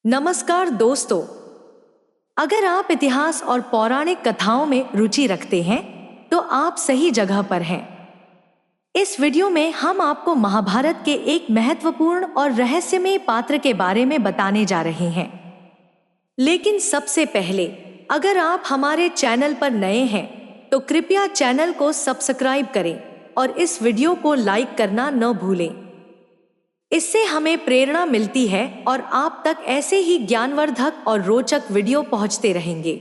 नमस्कार दोस्तों, अगर आप इतिहास और पौराणिक कथाओं में रुचि रखते हैं तो आप सही जगह पर हैं। इस वीडियो में हम आपको महाभारत के एक महत्वपूर्ण और रहस्यमय पात्र के बारे में बताने जा रहे हैं। लेकिन सबसे पहले, अगर आप हमारे चैनल पर नए हैं तो कृपया चैनल को सब्सक्राइब करें और इस वीडियो को लाइक करना न भूलें। इससे हमें प्रेरणा मिलती है और आप तक ऐसे ही ज्ञानवर्धक और रोचक वीडियो पहुंचते रहेंगे।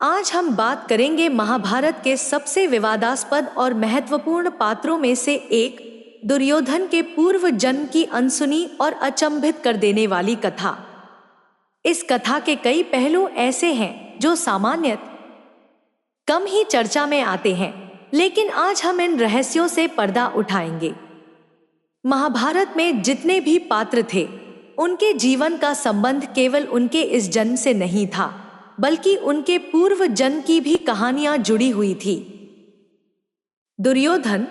आज हम बात करेंगे महाभारत के सबसे विवादास्पद और महत्वपूर्ण पात्रों में से एक, दुर्योधन के पूर्व जन्म की अनसुनी और अचंभित कर देने वाली कथा। इस कथा के कई पहलू ऐसे हैं जो सामान्यतः कम ही चर्चा में आते हैं, लेकिन आज हम इन रहस्यों से पर्दा उठाएंगे। महाभारत में जितने भी पात्र थे, उनके जीवन का संबंध केवल उनके इस जन्म से नहीं था, बल्कि उनके पूर्व जन्म की भी कहानियां जुड़ी हुई थी। दुर्योधन,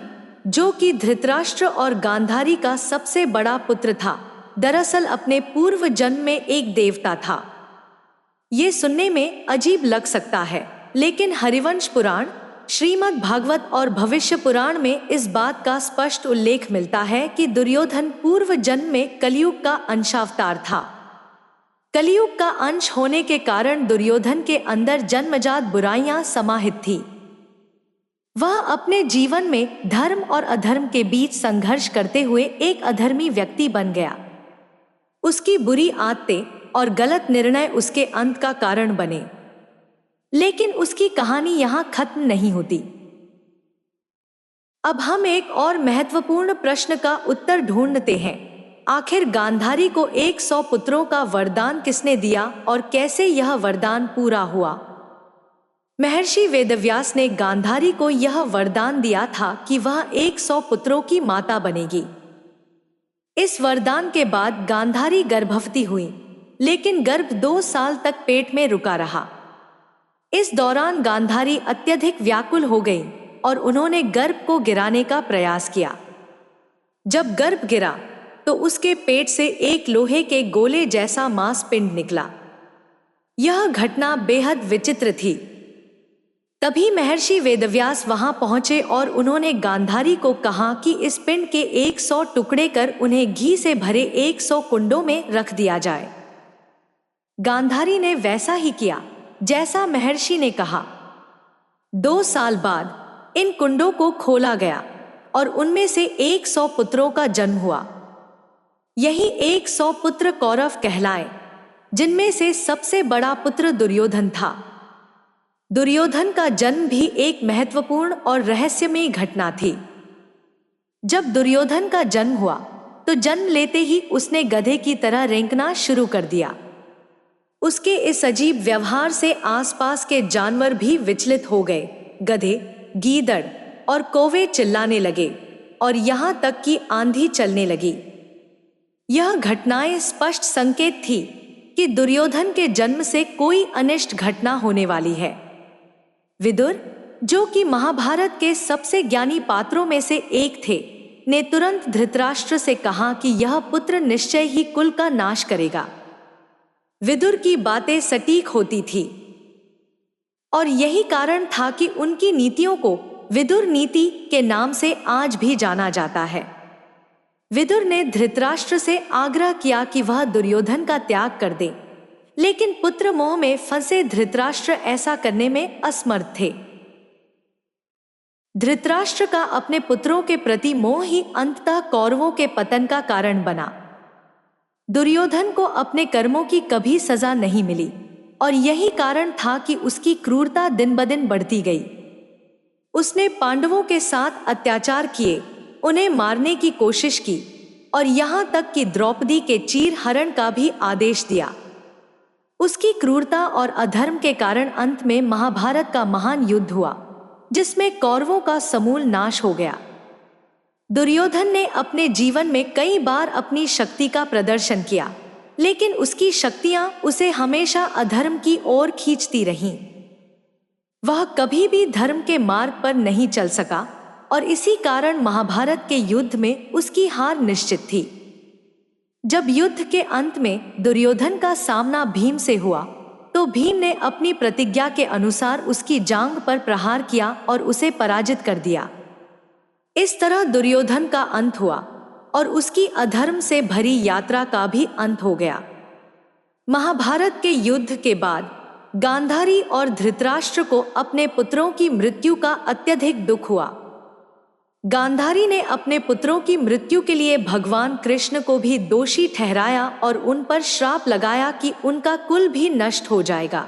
जो कि धृतराष्ट्र और गांधारी का सबसे बड़ा पुत्र था, दरअसल अपने पूर्व जन्म में एक देवता था। ये सुनने में अजीब लग सकता है, लेकिन हरिवंश पुराण, श्रीमद् भागवत और भविष्य पुराण में इस बात का स्पष्ट उल्लेख मिलता है कि दुर्योधन पूर्व जन्म में कलयुग का अंशावतार था। कलयुग का अंश होने के कारण दुर्योधन के अंदर जन्मजात बुराइयां समाहित थी। वह अपने जीवन में धर्म और अधर्म के बीच संघर्ष करते हुए एक अधर्मी व्यक्ति बन गया। उसकी बुरी आदतें और गलत निर्णय उसके अंत का कारण बने। लेकिन उसकी कहानी यहां खत्म नहीं होती। अब हम एक और महत्वपूर्ण प्रश्न का उत्तर ढूंढते हैं। आखिर गांधारी को 100 पुत्रों का वरदान किसने दिया और कैसे यह वरदान पूरा हुआ? महर्षि वेदव्यास ने गांधारी को यह वरदान दिया था कि वह 100 पुत्रों की माता बनेगी। इस वरदान के बाद गांधारी गर्भवती हुई, लेकिन गर्भ 2 साल तक पेट में रुका रहा। इस दौरान गांधारी अत्यधिक व्याकुल हो गई और उन्होंने गर्भ को गिराने का प्रयास किया। जब गर्भ गिरा तो उसके पेट से एक लोहे के गोले जैसा मांसपिंड निकला। यह घटना बेहद विचित्र थी। तभी महर्षि वेदव्यास वहां पहुंचे और उन्होंने गांधारी को कहा कि इस पिंड के 100 टुकड़े कर उन्हें घी से भरे 100 कुंडों में रख दिया जाए। गांधारी ने वैसा ही किया जैसा महर्षि ने कहा। 2 साल बाद इन कुंडों को खोला गया और उनमें से 100 पुत्रों का जन्म हुआ। यही 100 पुत्र कौरव कहलाए, जिनमें से सबसे बड़ा पुत्र दुर्योधन था। दुर्योधन का जन्म भी एक महत्वपूर्ण और रहस्यमय घटना थी। जब दुर्योधन का जन्म हुआ तो जन्म लेते ही उसने गधे की तरह रेंकना शुरू कर दिया। उसके इस अजीब व्यवहार से आसपास के जानवर भी विचलित हो गए। गधे, गीदड़ और कौवे चिल्लाने लगे और यहां तक कि आंधी चलने लगी। यह घटनाएं स्पष्ट संकेत थी कि दुर्योधन के जन्म से कोई अनिष्ट घटना होने वाली है। विदुर, जो कि महाभारत के सबसे ज्ञानी पात्रों में से एक थे, ने तुरंत धृतराष्ट्र से कहा कि यह पुत्र निश्चय ही कुल का नाश करेगा। विदुर की बातें सटीक होती थी और यही कारण था कि उनकी नीतियों को विदुर नीति के नाम से आज भी जाना जाता है। विदुर ने धृतराष्ट्र से आग्रह किया कि वह दुर्योधन का त्याग कर दे, लेकिन पुत्र मोह में फंसे धृतराष्ट्र ऐसा करने में असमर्थ थे। धृतराष्ट्र का अपने पुत्रों के प्रति मोह ही अंततः कौरवों के पतन का कारण बना। दुर्योधन को अपने कर्मों की कभी सजा नहीं मिली और यही कारण था कि उसकी क्रूरता दिन ब दिन बढ़ती गई। उसने पांडवों के साथ अत्याचार किए, उन्हें मारने की कोशिश की और यहां तक कि द्रौपदी के चीर हरण का भी आदेश दिया। उसकी क्रूरता और अधर्म के कारण अंत में महाभारत का महान युद्ध हुआ, जिसमें कौरवों का समूल नाश हो गया। दुर्योधन ने अपने जीवन में कई बार अपनी शक्ति का प्रदर्शन किया, लेकिन उसकी शक्तियां उसे हमेशा अधर्म की ओर खींचती रहीं। वह कभी भी धर्म के मार्ग पर नहीं चल सका और इसी कारण महाभारत के युद्ध में उसकी हार निश्चित थी। जब युद्ध के अंत में दुर्योधन का सामना भीम से हुआ तो भीम ने अपनी प्रतिज्ञा के अनुसार उसकी जांघ पर प्रहार किया और उसे पराजित कर दिया। इस तरह दुर्योधन का अंत हुआ और उसकी अधर्म से भरी यात्रा का भी अंत हो गया। महाभारत के युद्ध के बाद गांधारी और धृतराष्ट्र को अपने पुत्रों की मृत्यु का अत्यधिक दुख हुआ। गांधारी ने अपने पुत्रों की मृत्यु के लिए भगवान कृष्ण को भी दोषी ठहराया और उन पर श्राप लगाया कि उनका कुल भी नष्ट हो जाएगा।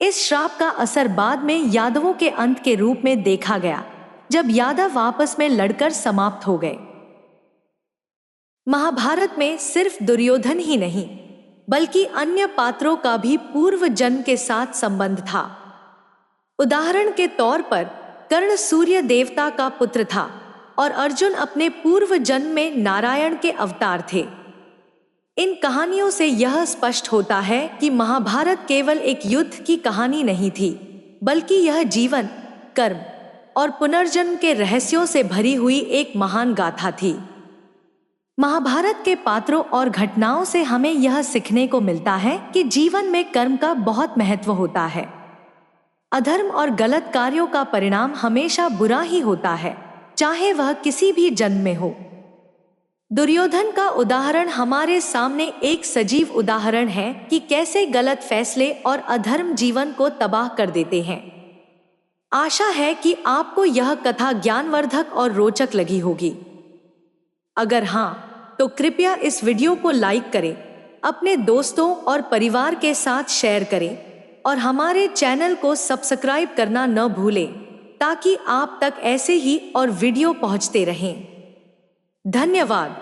इस श्राप का असर बाद में यादवों के अंत के रूप में देखा गया, जब यादव आपस में लड़कर समाप्त हो गए। महाभारत में सिर्फ दुर्योधन ही नहीं बल्कि अन्य पात्रों का भी पूर्व जन्म के साथ संबंध था। उदाहरण के तौर पर कर्ण सूर्य देवता का पुत्र था और अर्जुन अपने पूर्व जन्म में नारायण के अवतार थे। इन कहानियों से यह स्पष्ट होता है कि महाभारत केवल एक युद्ध की कहानी नहीं थी, बल्कि यह जीवन, कर्म और पुनर्जन्म के रहस्यों से भरी हुई एक महान गाथा थी। महाभारत के पात्रों और घटनाओं से हमें यह सीखने को मिलता है कि जीवन में कर्म का बहुत महत्व होता है। अधर्म और गलत कार्यों का परिणाम हमेशा बुरा ही होता है, चाहे वह किसी भी जन्म में हो। दुर्योधन का उदाहरण हमारे सामने एक सजीव उदाहरण है कि कैसे गलत फैसले और अधर्म जीवन को तबाह कर देते हैं। आशा है कि आपको यह कथा ज्ञानवर्धक और रोचक लगी होगी। अगर हाँ, तो कृपया इस वीडियो को लाइक करें, अपने दोस्तों और परिवार के साथ शेयर करें और हमारे चैनल को सब्सक्राइब करना न भूलें ताकि आप तक ऐसे ही और वीडियो पहुंचते रहें। धन्यवाद।